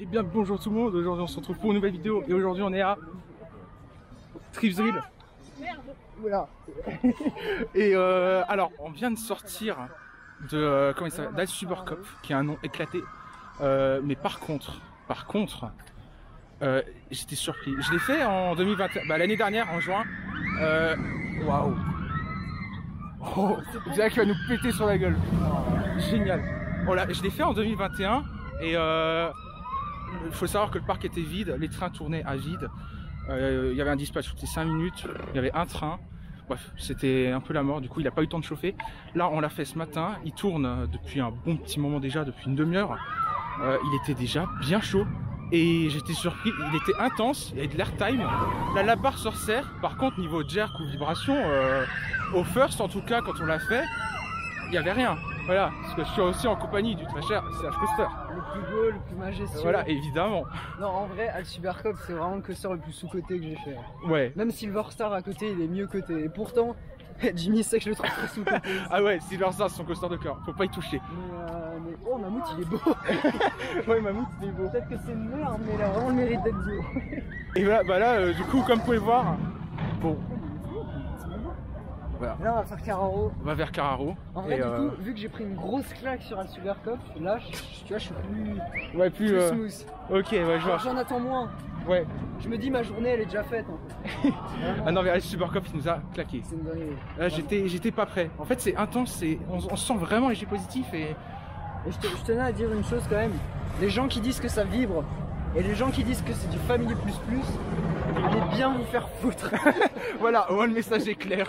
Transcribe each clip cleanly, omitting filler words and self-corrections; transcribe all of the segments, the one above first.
Et bien bonjour tout le monde, aujourd'hui on se retrouve pour une nouvelle vidéo et aujourd'hui on est à Tripsdrill. Voilà. Et alors on vient de sortir de comment il s'appelle, d'Al-Supercop, qui a un nom éclaté. Mais par contre, j'étais surpris. Je l'ai fait en 2021, bah, l'année dernière en juin. Waouh. Oh, je dirais qu'il va nous péter sur la gueule. Génial. Voilà, je l'ai fait en 2021 et il faut savoir que le parc était vide, les trains tournaient à vide. Il y avait un dispatch toutes les 5 minutes, il y avait un train. Bref, c'était un peu la mort, du coup il n'a pas eu le temps de chauffer. Là on l'a fait ce matin, il tourne depuis un bon petit moment déjà, depuis une demi-heure. Il était déjà bien chaud et j'étais surpris, il était intense, il y avait de l'airtime. Là la barre se resserre, par contre niveau jerk ou vibration, au first en tout cas quand on l'a fait, il n'y avait rien. Voilà, parce que je suis aussi en compagnie du très cher Serge Coaster. Le plus beau, le plus majestueux. Voilà, évidemment. Non, en vrai, Al-Supercop, c'est vraiment le coaster le plus sous-coté que j'ai fait. Ouais. Même Silverstar à côté, il est mieux coté. Et pourtant, Jimmy sait que je le trouve très sous-coté. Ah ouais, Silverstar, c'est son coaster de cœur, faut pas y toucher. Mais oh, Mammouth, il est beau. Ouais, Mammouth, il est beau. Peut-être que c'est une merde, mais il a vraiment le mérite d'être beau. Et voilà, bah là, du coup, comme vous pouvez voir, bon. Voilà. Là, on va faire Carraro. On va vers Carraro. En vrai, du coup, vu que j'ai pris une grosse claque sur Al-Supercop, là, tu vois, je suis plus, ouais, plus smooth. Ok, ouais, je vois. J'en attends moins. Ouais. Je me dis, ma journée, elle est déjà faite. En fait. Ah non, mais Al-Supercop, il nous a claqué. C'est une dinguerie. Là, j'étais pas prêt. En fait, c'est intense, on sent vraiment léger positif et je tenais à dire une chose quand même. Les gens qui disent que ça vibre et les gens qui disent que c'est du Family++, allez bien vous faire foutre. voilà, au moins le message est clair.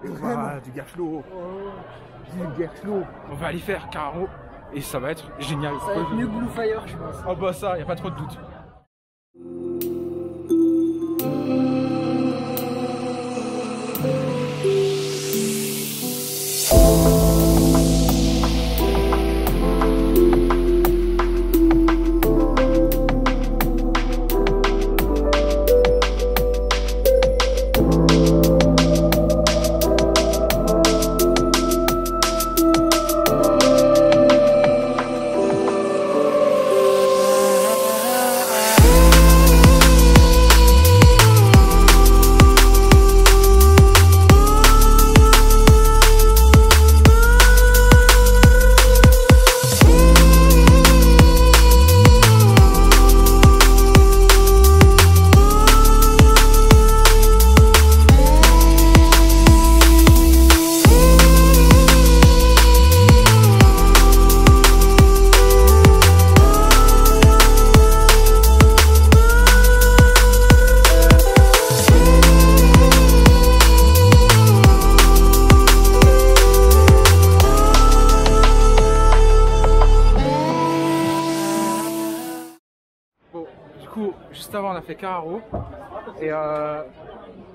Voilà, du gaflo. Du gaflo. On va aller faire Carraro et ça va être génial. Ça va être mieux que Blue Fire, je pense. Oh bah ça, y a pas trop de doute. Juste avant on a fait Carraro et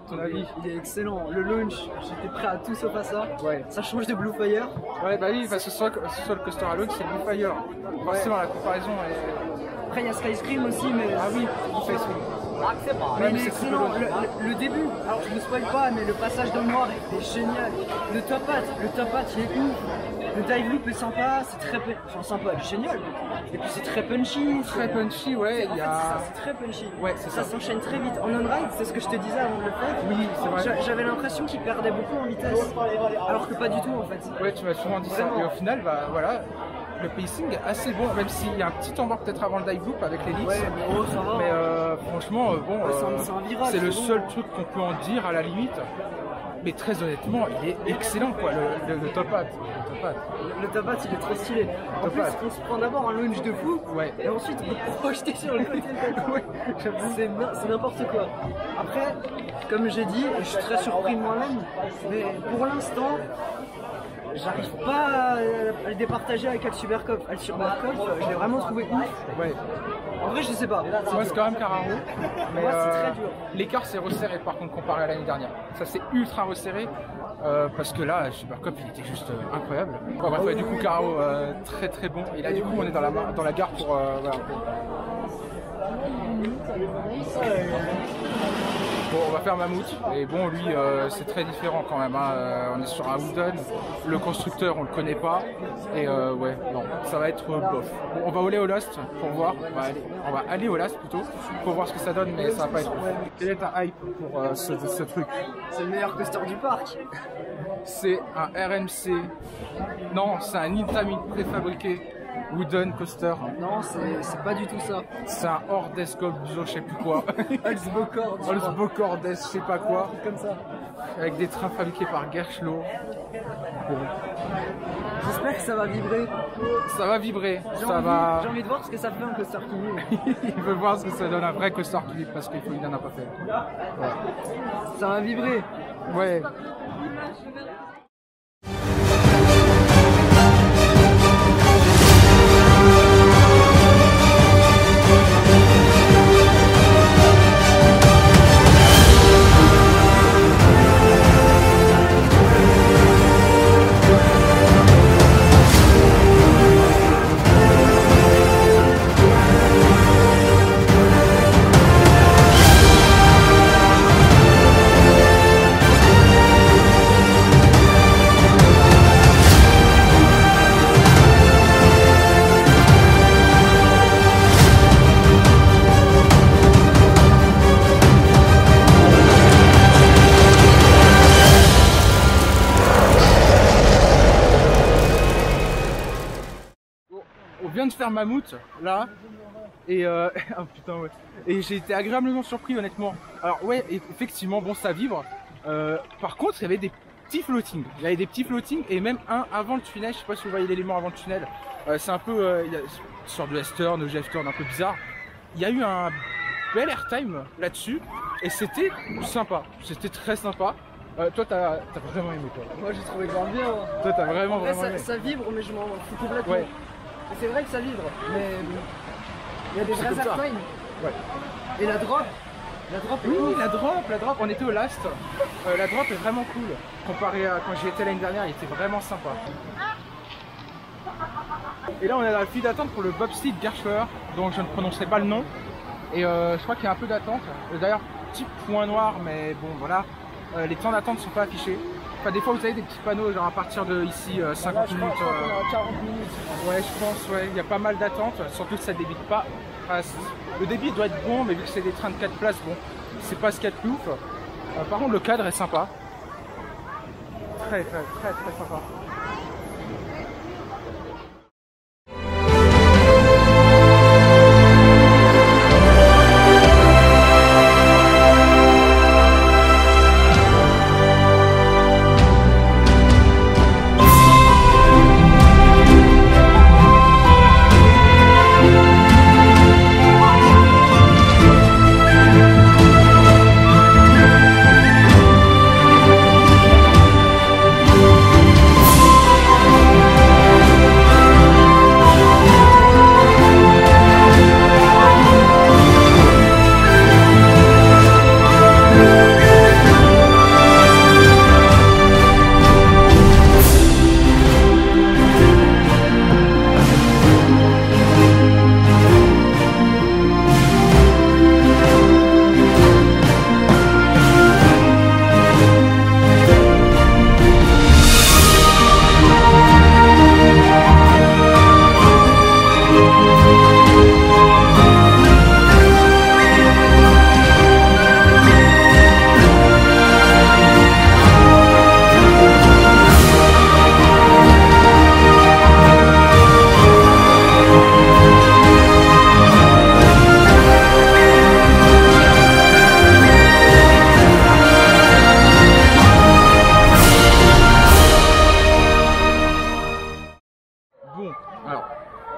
ton avis? Il est excellent, le launch, j'étais prêt à tout sauf à ça. Ouais. Ça change de Blue Fire. Ouais bah oui, parce que soit le coaster à launch c'est Blue Fire. Forcément la comparaison est... Après il y a Skyscream aussi mais... Ah oui, il fait mais il est excellent, le début, alors je ne spoil pas mais le passage dans le noir est génial. Le top hat il est ouf. Le dive loop est sympa, c'est très sympa, génial. Et puis c'est très punchy. Très punchy, ouais. C'est très punchy. Ouais, c'est ça. Ça s'enchaîne très vite. En on-ride, c'est ce que je te disais avant de le faire. Oui, c'est vrai. J'avais l'impression qu'il perdait beaucoup en vitesse. Alors que pas du tout en fait. Ouais, tu m'as souvent dit ça. Et au final, bah voilà, le pacing est assez bon, même s'il y a un petit embarque peut-être avant le dive loop avec l'hélice. Ouais, mais ça va. Mais franchement, bon, c'est le seul truc qu'on peut en dire à la limite. Mais très honnêtement, il est excellent quoi, le top hat. Le top hat, il est trop stylé. En plus, on se prend d'abord un launch de fou, ouais. Et ensuite on peut projeter sur le côté de la ouais, c'est n'importe quoi. Après, comme j'ai dit, je suis très surpris moi-même, mais pour l'instant, j'arrive pas à le départager avec Al-Supercop. Al-Supercop, je l'ai vraiment trouvé ouf. Ouais. En vrai, je sais pas. Moi, c'est quand même Carraro. Mais moi, c'est très dur. L'écart s'est resserré par contre comparé à l'année dernière. Ça s'est ultra resserré parce que là, Supercop, il était juste incroyable. Bon, bref, ouais, du coup, Carraro, très très bon. Et là, du coup, on est dans la gare pour. Voilà. Bon, on va faire Mammouth, et bon, lui, c'est très différent quand même, hein. On est sur un wooden, le constructeur, on le connaît pas, et ouais, non, ça va être bof. Bon, on va aller au Lost pour voir, on va aller au Lost plutôt, pour voir ce que ça donne, mais ça va pas être ouf. Quelle est ta hype pour ce truc? C'est le meilleur coaster du parc. C'est un RMC, non, c'est un Intamin préfabriqué. Wooden coaster. Non, c'est pas du tout ça. C'est un Hordescope, je sais plus quoi. Holzbockord, je sais pas quoi. Comme ça. Avec des trains fabriqués par Gerschloh. Bon. J'espère que ça va vibrer. Ça va vibrer. J'ai envie de voir ce que ça fait un coaster qui vibre. Il veut voir ce que ça donne un vrai coaster qui vibre parce qu'il n'en a pas fait. Voilà. Ça va vibrer. Ouais. On vient de faire Mammouth là et oh putain ouais. Et j'ai été agréablement surpris honnêtement. Alors ouais, effectivement bon ça vibre. Par contre il y avait des petits floatings. Il y avait des petits floatings et même un avant le tunnel. Je sais pas si vous voyez l'élément avant le tunnel. C'est un peu il y a une sorte de S-turn, de J-turn un peu bizarre. Il y a eu un bel airtime là-dessus et c'était sympa. C'était très sympa. Toi t'as vraiment aimé toi. Moi j'ai trouvé grave bien. Toi t'as vraiment aimé. Ça vibre mais je m'en fous complètement. Ouais. C'est vrai que ça vibre, mais il y a des vrais airtime. Ouais. Et la drop est oui, cool. la drop, on était au last. La drop est vraiment cool. Comparé à quand j'y étais l'année dernière, il était vraiment sympa. Et là on est dans la file d'attente pour le Bobsled Gerschloh, dont je ne prononcerai pas le nom. Et je crois qu'il y a un peu d'attente. D'ailleurs, petit point noir, mais bon voilà. Les temps d'attente ne sont pas affichés. Enfin, des fois vous avez des petits panneaux genre à partir de ici 50 minutes. 40 minutes. Ouais je pense, ouais, il y a pas mal d'attentes, surtout que ça débite pas. Enfin, le débit doit être bon, mais vu que c'est des trains de 4 places, bon, c'est pas ce qu'il y a de plus ouf. Par contre le cadre est sympa. Très sympa.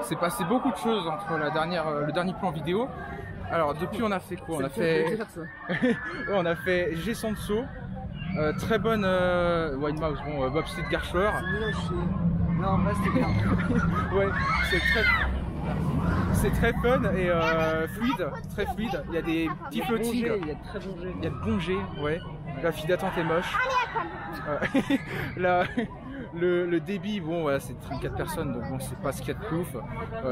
s'est passé beaucoup de choses entre le dernier plan vidéo. Alors depuis on a fait quoi? On a fait gestion de saut, très bonne Winemouse, bon Bobsled Gerschloh. Non en vrai c'était bien. Ouais, c'est très fun et fluide, très fluide. Il y a des petits flottings. Il y a de très bons jets. Il y a de bons jets, ouais. La file d'attente est moche. Le débit, bon, voilà, c'est 34 personnes, donc bon, c'est pas ce qu'il y a de plus ouf.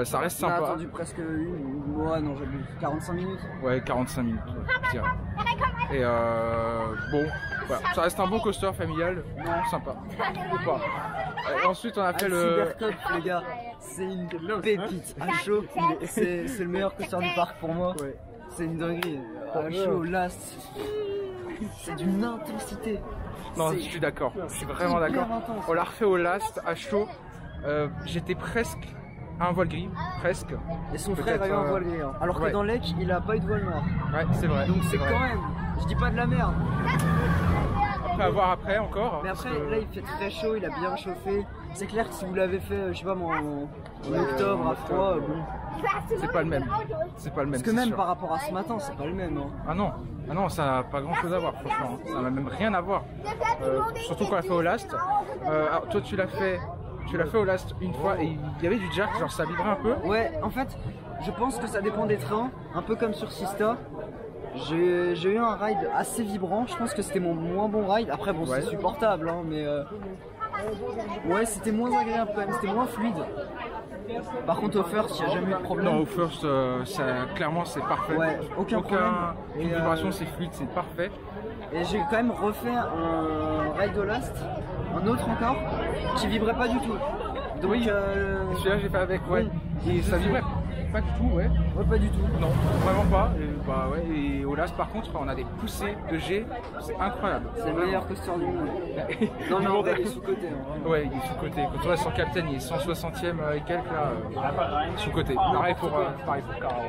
Ça reste sympa. On a attendu presque une, moi non, j'ai bu 45 minutes. Ouais, 45 minutes, je dirais. Et bon, voilà, ça reste un bon coaster familial, sympa. Ou pas. Et ensuite on a fait le Super Cup, les gars, c'est une pépite. À chaud, c'est le meilleur coaster du parc pour moi. Ouais. C'est une dinguerie. À chaud, Last, c'est d'une intensité. Non, je suis d'accord, je suis vraiment d'accord. On l'a refait au Last, à chaud. J'étais presque à un voile gris, presque. Et son frère a eu un voile gris. Hein. Alors que dans Lake, il a pas eu de voile noir. Ouais, c'est vrai. Donc c'est quand même, je dis pas de la merde. Après, à voir après encore. Mais après, là il fait très chaud, il a bien chauffé. C'est clair que si vous l'avez fait, je sais pas moi, en octobre à froid, bon. C'est pas le même. C'est pas le même. Parce que même par rapport à ce matin, c'est pas le même. Hein. Ah non, ça n'a pas grand chose à voir, franchement. Ça n'a même rien à voir. Surtout quand on l'a fait au Last. Alors, toi, tu l'as fait au Last une fois et il y avait du jack, genre ça vibrait un peu. Ouais, en fait, je pense que ça dépend des trains, un peu comme sur Sista. J'ai eu un ride assez vibrant, je pense que c'était mon moins bon ride. Après, bon, c'est supportable, hein, mais ouais, c'était moins agréable quand même, c'était moins fluide. Par contre, au First, il n'y a jamais eu de problème. Non, au First, clairement, c'est parfait. Ouais, aucun problème. Une vibration, c'est fluide, c'est parfait. Et j'ai quand même refait un ride au Last, un autre encore, qui vibrait pas du tout. Donc, oui, celui-là, j'ai fait avec, ouais. Et ça vibrait pas du tout, ouais. Ouais, pas du tout. Non, vraiment pas. Et au Last, par contre, on a des poussées de G, c'est incroyable. C'est le meilleur coaster du monde. Non, mais en vrai, il est sous-côté. Ouais, il est sous-côté. Quand on va sur Captain, il est 160e et quelques là, sous-côté. Pareil pour Caro.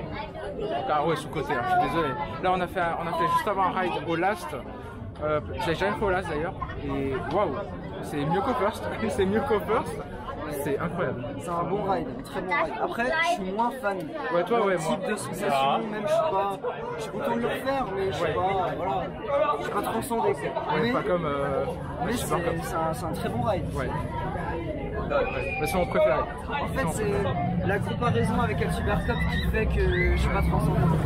Caro est sous-côté, hein, je suis désolé. Là, on a fait juste avant un ride au Last. Je l'ai jamais fait au Last d'ailleurs. Et waouh, c'est mieux qu'au First. C'est mieux qu'au First. C'est incroyable. C'est un bon ride, un très bon ride. Après, je suis moins fan. Ouais, toi, ouais, type moi. de sensation, même je suis content de le refaire, mais je sais pas, voilà. Je suis pas transcendé quoi. Ouais, pas comme. Mais c'est un très bon ride. Ouais. C'est mon préféré. En fait, c'est la comparaison avec El Super Cup qui fait que je suis pas transcendant.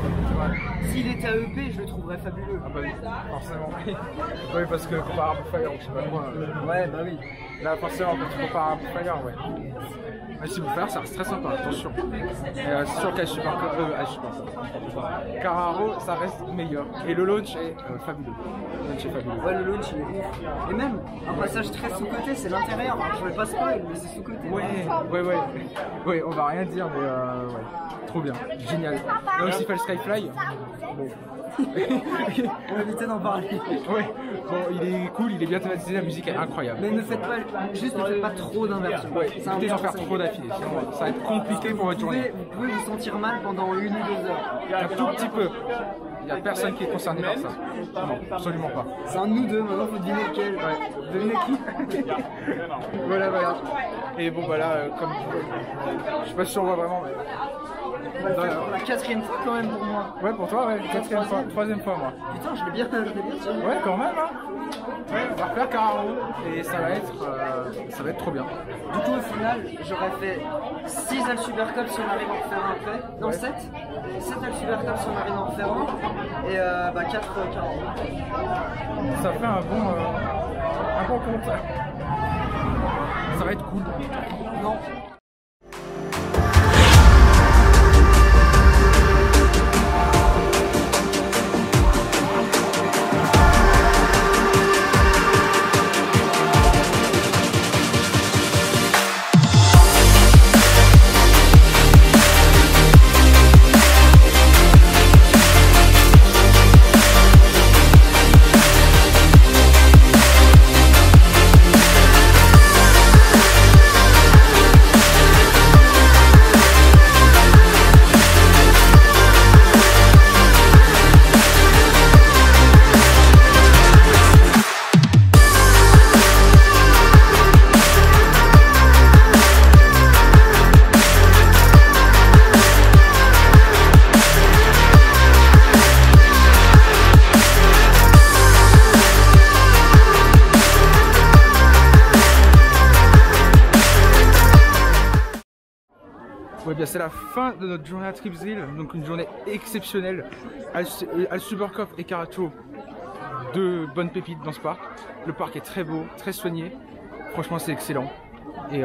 S'il était à EP, je le trouverais fabuleux. Ah bah oui, forcément. Oui, parce que comparé à Fire, je sais pas quoi. Ouais, bah oui. Là, forcément, quand tu compares à Fire, ouais. Mais si vous faire, ça reste très sympa, attention. C'est sûr qu'El Super Cup, Carraro, ça reste meilleur. Et le launch est fabuleux. Le launch est fabuleux. Ouais, le launch il est ouf. Et même, un passage très sous-côté, c'est l'intérieur. Je vais pas spoil, mais c'est sous-côté. Ouais, on va rien dire, mais ouais. Trop bien, génial. On a aussi fait le Skyfly. Bon. On va éviter d'en parler. Ouais, bon, il est cool, il est bien thématisé, la musique est incroyable. Mais ne faites pas trop d'inversions. Ouais, évitez d'en faire trop d'affilée, sinon ça va être compliqué pour votre journée. Vous pouvez vous sentir mal pendant 1 ou 2 heures. Un tout petit peu. Il n'y a personne qui est concerné par ça. Non, absolument pas. C'est un de nous deux, maintenant faut deviner lequel. Ouais, devinez qui. Voilà. Et bon, voilà, comme. Je sais pas si on voit vraiment, mais. Pour la 4e fois quand même pour moi. Ouais, pour toi, ouais, 4e fois, 3e fois moi. Putain, je l'ai bien tiré. Ouais, quand même, hein. Ouais, on va refaire Carraro et ça va être trop bien. Du coup, au final, j'aurais fait 6 El Super Cup si on arrive à en refaire un après. Non, 7. 7 El Super Cup si on arrive à en refaire un. Et 4 Carraro. Ça fait un bon compte. Ça va être cool. Non. Ouais, bien c'est la fin de notre journée à Tripsville, donc une journée exceptionnelle. Al Super Cup et Caracho, deux bonnes pépites dans ce parc. Le parc est très beau, très soigné. Franchement, c'est excellent. Et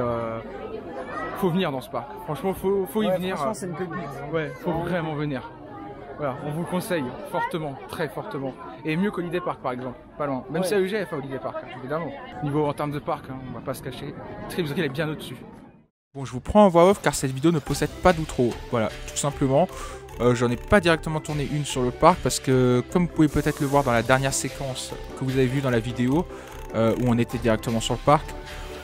faut venir dans ce parc. Franchement, faut y venir. Franchement, c'est une pépite. Ouais, faut vraiment venir. Voilà, on vous le conseille fortement, très fortement. est mieux qu'Holiday Park par exemple, pas loin. Même si AEG a fait Holiday Park, hein, évidemment. Niveau en termes de parc, hein, on va pas se cacher. Trip's Grill est bien au-dessus. Bon, je vous prends en voix off car cette vidéo ne possède pas d'outro. Voilà, tout simplement. J'en ai pas directement tourné une sur le parc parce que, comme vous pouvez peut-être le voir dans la dernière séquence que vous avez vue dans la vidéo, où on était directement sur le parc,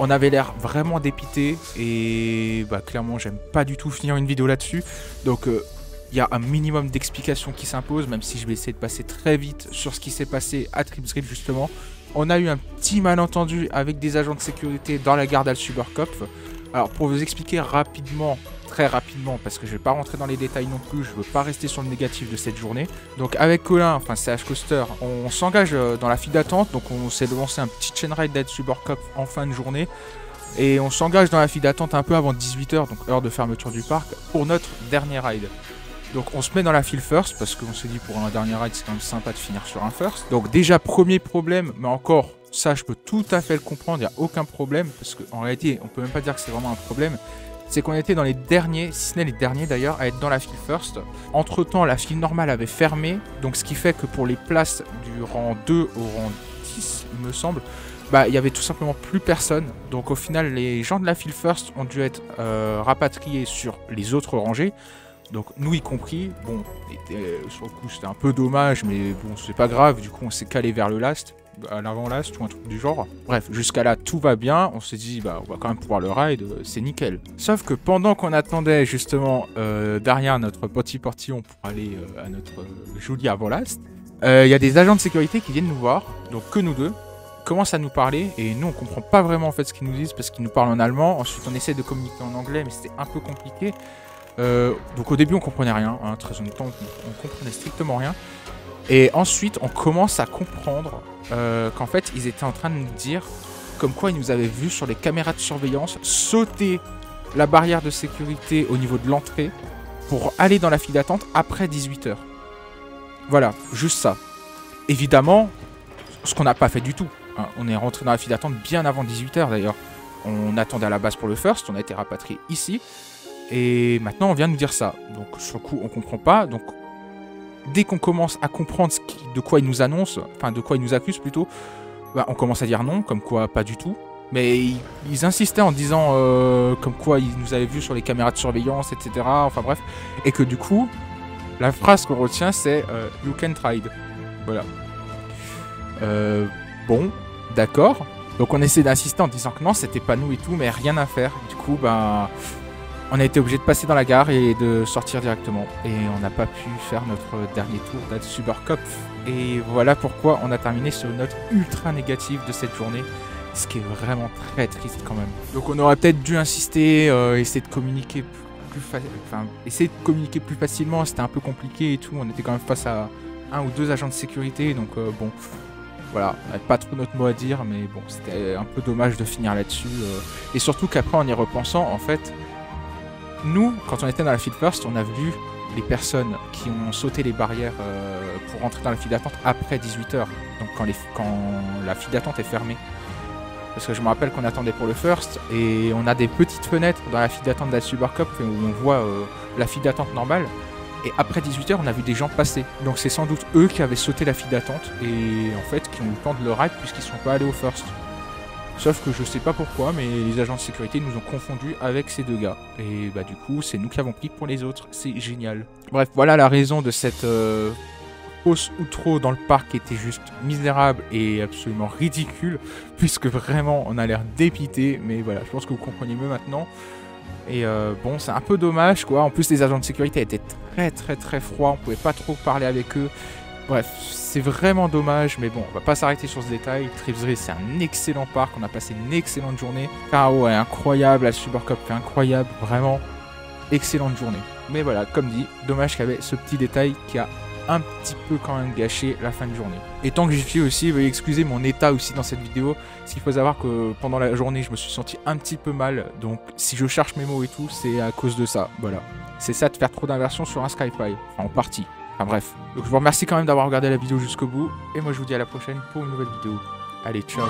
on avait l'air vraiment dépité et bah, clairement j'aime pas du tout finir une vidéo là-dessus. Donc il y a un minimum d'explications qui s'impose, même si je vais essayer de passer très vite sur ce qui s'est passé à Trip's Grill justement. On a eu un petit malentendu avec des agents de sécurité dans la gare d'Al-Suburkopf. Alors pour vous expliquer rapidement, très rapidement, parce que je ne vais pas rentrer dans les détails non plus, je ne veux pas rester sur le négatif de cette journée. Donc avec Colin, enfin CH Coaster, on s'engage dans la file d'attente, donc on s'est lancé un petit chain ride d'Al-Suburkopf en fin de journée. Et on s'engage dans la file d'attente un peu avant 18 h, donc heure de fermeture du parc, pour notre dernier ride. Donc on se met dans la file first, parce qu'on s'est dit pour un dernier ride c'est quand même sympa de finir sur un first. Donc déjà premier problème, mais encore... Ça, je peux tout à fait le comprendre, il n'y a aucun problème, parce qu'en réalité, on peut même pas dire que c'est vraiment un problème. C'est qu'on était dans les derniers, si ce n'est les derniers d'ailleurs, à être dans la file first. Entre temps, la file normale avait fermé, donc ce qui fait que pour les places du rang 2 au rang 10, il me semble, bah, il y avait tout simplement plus personne. Donc au final, les gens de la file first ont dû être rapatriés sur les autres rangées. Donc nous y compris, bon, sur le coup c'était un peu dommage, mais bon, c'est pas grave, du coup on s'est calé vers le last. À l'avant-last ou un truc du genre. Bref, jusqu'à là tout va bien, on s'est dit bah on va quand même pouvoir le ride, c'est nickel. Sauf que pendant qu'on attendait justement derrière notre petit portillon pour aller à notre joli avant-last, il y a des agents de sécurité qui viennent nous voir, donc que nous deux, commencent à nous parler et nous on comprend pas vraiment en fait ce qu'ils nous disent parce qu'ils nous parlent en allemand, ensuite on essaie de communiquer en anglais mais c'était un peu compliqué. Donc au début on comprenait rien, hein, très honnêtement on comprenait strictement rien. Et ensuite, on commence à comprendre qu'en fait, ils étaient en train de nous dire comme quoi ils nous avaient vus sur les caméras de surveillance sauter la barrière de sécurité au niveau de l'entrée pour aller dans la file d'attente après 18 h. Voilà, juste ça. Évidemment, ce qu'on n'a pas fait du tout. Hein. On est rentré dans la file d'attente bien avant 18 h d'ailleurs. On attendait à la base pour le first, on a été rapatrié ici. Et maintenant, on vient nous dire ça. Donc, sur le coup, on comprend pas. Donc, dès qu'on commence à comprendre de quoi ils nous annoncent, enfin de quoi ils nous accusent plutôt, bah, on commence à dire non, comme quoi pas du tout. Mais ils insistaient en disant comme quoi ils nous avaient vus sur les caméras de surveillance, etc. Enfin bref. Et que du coup, la phrase qu'on retient c'est You can ride. Voilà. Bon, d'accord. Donc on essaie d'insister en disant que non, c'était pas nous et tout, mais rien à faire. Du coup, bah... On a été obligé de passer dans la gare et de sortir directement. Et on n'a pas pu faire notre dernier tour d'Al-Suburkopf. Et voilà pourquoi on a terminé sur une note ultra négative de cette journée. Ce qui est vraiment très triste quand même. Donc on aurait peut-être dû insister, essayer de communiquer plus facilement. C'était un peu compliqué et tout. On était quand même face à 1 ou 2 agents de sécurité. Donc bon, voilà, on n'avait pas trop notre mot à dire. Mais bon, c'était un peu dommage de finir là-dessus. Et surtout qu'après, en y repensant, en fait... Nous, quand on était dans la file first, on a vu les personnes qui ont sauté les barrières pour rentrer dans la file d'attente après 18 h. Donc quand la file d'attente est fermée. Parce que je me rappelle qu'on attendait pour le first et on a des petites fenêtres dans la file d'attente d'Al-Suburkopf où on voit la file d'attente normale. Et après 18 h, on a vu des gens passer. Donc c'est sans doute eux qui avaient sauté la file d'attente et en fait qui ont eu le temps de le ride puisqu'ils ne sont pas allés au first. Sauf que je sais pas pourquoi, mais les agents de sécurité nous ont confondus avec ces deux gars. Et bah du coup, c'est nous qui avons pris pour les autres. C'est génial. Bref, voilà la raison de cette fausse outro dans le parc qui était juste misérable et absolument ridicule. Puisque vraiment, on a l'air dépité. Mais voilà, je pense que vous comprenez mieux maintenant. Et bon, c'est un peu dommage quoi. En plus, les agents de sécurité étaient très froids. On pouvait pas trop parler avec eux. Bref, c'est vraiment dommage, mais bon, on va pas s'arrêter sur ce détail. Trip's Grill, c'est un excellent parc, on a passé une excellente journée. K.O. est incroyable, Al-Suburkopf est incroyable, vraiment excellente journée. Mais voilà, comme dit, dommage qu'il y avait ce petit détail qui a un petit peu quand même gâché la fin de journée. Et tant que j'y suis aussi, veuillez excuser mon état aussi dans cette vidéo. Parce qu'il faut savoir que pendant la journée, je me suis senti un petit peu mal. Donc si je cherche mes mots et tout, c'est à cause de ça, voilà. C'est ça de faire trop d'inversions sur un Sky5, enfin en partie. Enfin bref, donc je vous remercie quand même d'avoir regardé la vidéo jusqu'au bout. Et moi je vous dis à la prochaine pour une nouvelle vidéo. Allez, ciao.